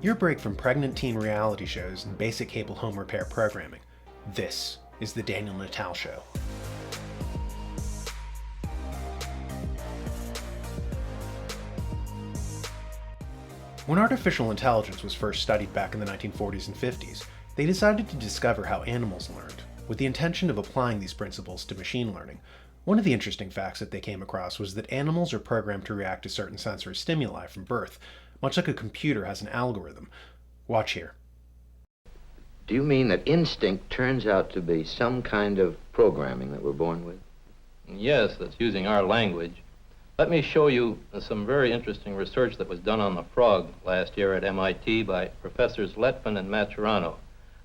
Your break from pregnant teen reality shows and basic cable home repair programming. This is the Daniel Natal Show. When artificial intelligence was first studied back in the 1940s and 50s, they decided to discover how animals learned, with the intention of applying these principles to machine learning. One of the interesting facts that they came across was that animals are programmed to react to certain sensory stimuli from birth, much like a computer has an algorithm. Watch here. Do you mean that instinct turns out to be some kind of programming that we're born with? Yes, that's using our language. Let me show you some very interesting research that was done on the frog last year at MIT by Professors Lettvin and Maturano,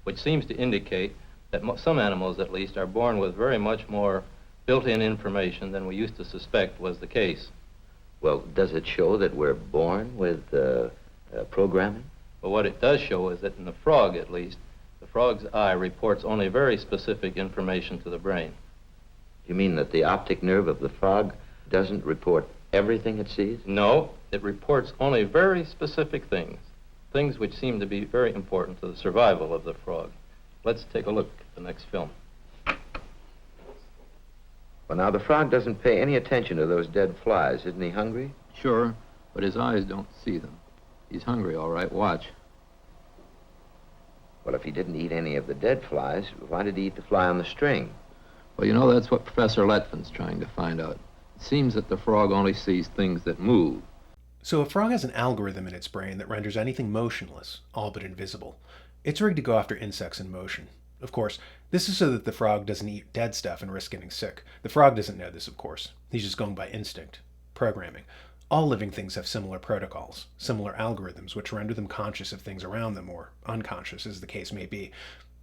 which seems to indicate that some animals, at least, are born with very much more built-in information than we used to suspect was the case. Well, does it show that we're born with programming? But what it does show is that in the frog, at least, the frog's eye reports only very specific information to the brain. You mean that the optic nerve of the frog doesn't report everything it sees? No, it reports only very specific things, things which seem to be very important to the survival of the frog. Let's take a look at the next film. Well, now, the frog doesn't pay any attention to those dead flies. Isn't he hungry? Sure, but his eyes don't see them. He's hungry, all right. Watch. Well, if he didn't eat any of the dead flies, why did he eat the fly on the string? Well, you know, that's what Professor Letvin's trying to find out. It seems that the frog only sees things that move. So a frog has an algorithm in its brain that renders anything motionless, all but invisible. It's rigged to go after insects in motion. Of course, this is so that the frog doesn't eat dead stuff and risk getting sick. The frog doesn't know this, of course. He's just going by instinct. Programming. All living things have similar protocols, similar algorithms, which render them conscious of things around them, or unconscious, as the case may be.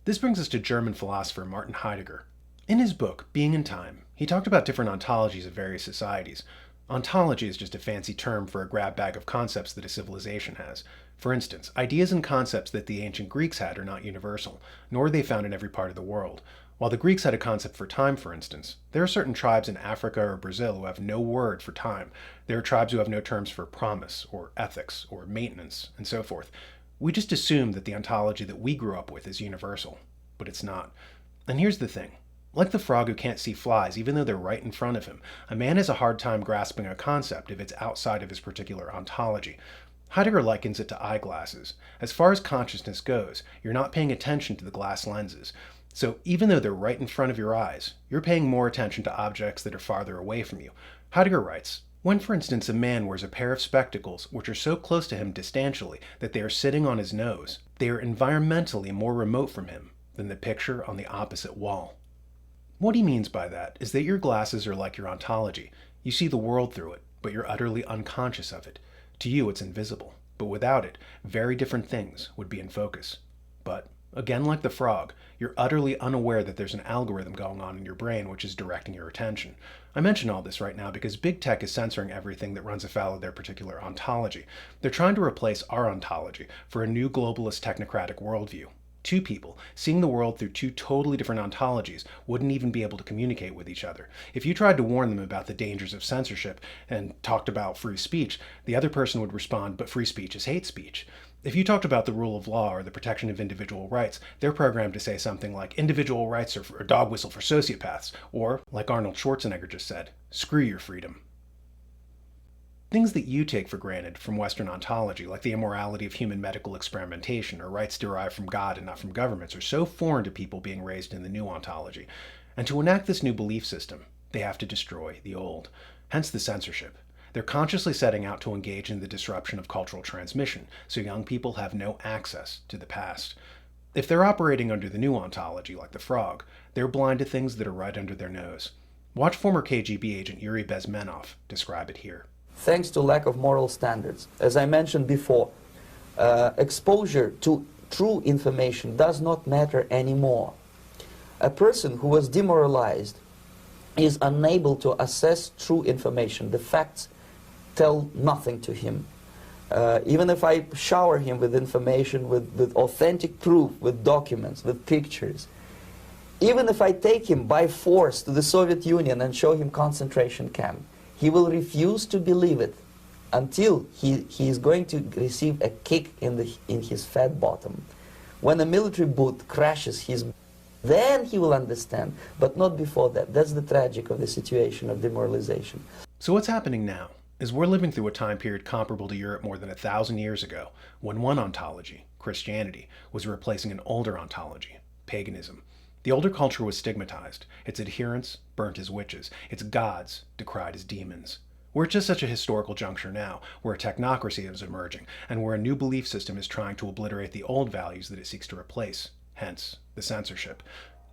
This brings us to German philosopher Martin Heidegger. In his book, Being in Time, he talked about different ontologies of various societies. Ontology is just a fancy term for a grab bag of concepts that a civilization has. For instance, ideas and concepts that the ancient Greeks had are not universal, nor are they found in every part of the world. While the Greeks had a concept for time, for instance, there are certain tribes in Africa or Brazil who have no word for time. There are tribes who have no terms for promise, or ethics, or maintenance, and so forth. We just assume that the ontology that we grew up with is universal, but it's not. And here's the thing. Like the frog who can't see flies even though they're right in front of him, a man has a hard time grasping a concept if it's outside of his particular ontology. Heidegger likens it to eyeglasses. As far as consciousness goes, you're not paying attention to the glass lenses. So even though they're right in front of your eyes, you're paying more attention to objects that are farther away from you. Heidegger writes, when, for instance, a man wears a pair of spectacles which are so close to him distantly that they are sitting on his nose, they are environmentally more remote from him than the picture on the opposite wall. What he means by that is that your glasses are like your ontology. You see the world through it, but you're utterly unconscious of it. To you, it's invisible, but without it, very different things would be in focus. But, again like the frog, you're utterly unaware that there's an algorithm going on in your brain which is directing your attention. I mention all this right now because big tech is censoring everything that runs afoul of their particular ontology. They're trying to replace our ontology for a new globalist technocratic worldview. Two people, seeing the world through two totally different ontologies, wouldn't even be able to communicate with each other. If you tried to warn them about the dangers of censorship and talked about free speech, the other person would respond, but free speech is hate speech. If you talked about the rule of law or the protection of individual rights, they're programmed to say something like, individual rights are a dog whistle for sociopaths, or, like Arnold Schwarzenegger just said, screw your freedom. Things that you take for granted from Western ontology, like the immorality of human medical experimentation or rights derived from God and not from governments, are so foreign to people being raised in the new ontology. And to enact this new belief system, they have to destroy the old. Hence the censorship. They're consciously setting out to engage in the disruption of cultural transmission, so young people have no access to the past. If they're operating under the new ontology, like the frog, they're blind to things that are right under their nose. Watch former KGB agent Yuri Bezmenov describe it here. Thanks to lack of moral standards. As I mentioned before, exposure to true information does not matter anymore. A person who was demoralized is unable to assess true information. The facts tell nothing to him. Even if I shower him with information, with authentic proof, with documents, with pictures, even if I take him by force to the Soviet Union and show him concentration camp, he will refuse to believe it. until he is going to receive a kick in his fat bottom. When a military boot crashes his, then he will understand, but not before that. That's the tragic of the situation of demoralization. So what's happening now is we're living through a time period comparable to Europe more than 1,000 years ago, when one ontology, Christianity, was replacing an older ontology, paganism. The older culture was stigmatized, its adherents burnt as witches, its gods decried as demons. We're at just such a historical juncture now, where a technocracy is emerging, and where a new belief system is trying to obliterate the old values that it seeks to replace, hence the censorship.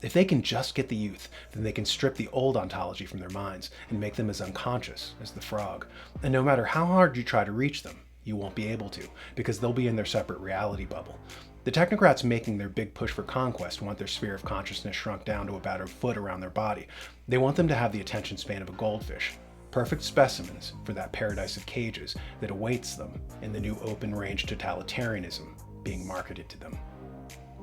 If they can just get the youth, then they can strip the old ontology from their minds and make them as unconscious as the frog. And no matter how hard you try to reach them, you won't be able to, because they'll be in their separate reality bubble. The technocrats making their big push for conquest want their sphere of consciousness shrunk down to about a foot around their body. They want them to have the attention span of a goldfish. Perfect specimens for that paradise of cages that awaits them in the new open-range totalitarianism being marketed to them.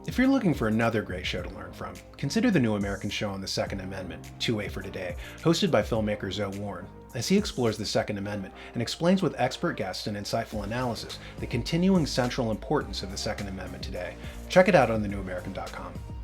If you're looking for another great show to learn from, consider the New American Show on the Second Amendment, 2A for Today, hosted by filmmaker Zoe Warren, as he explores the Second Amendment and explains with expert guests and insightful analysis the continuing central importance of the Second Amendment today. Check it out on thenewamerican.com.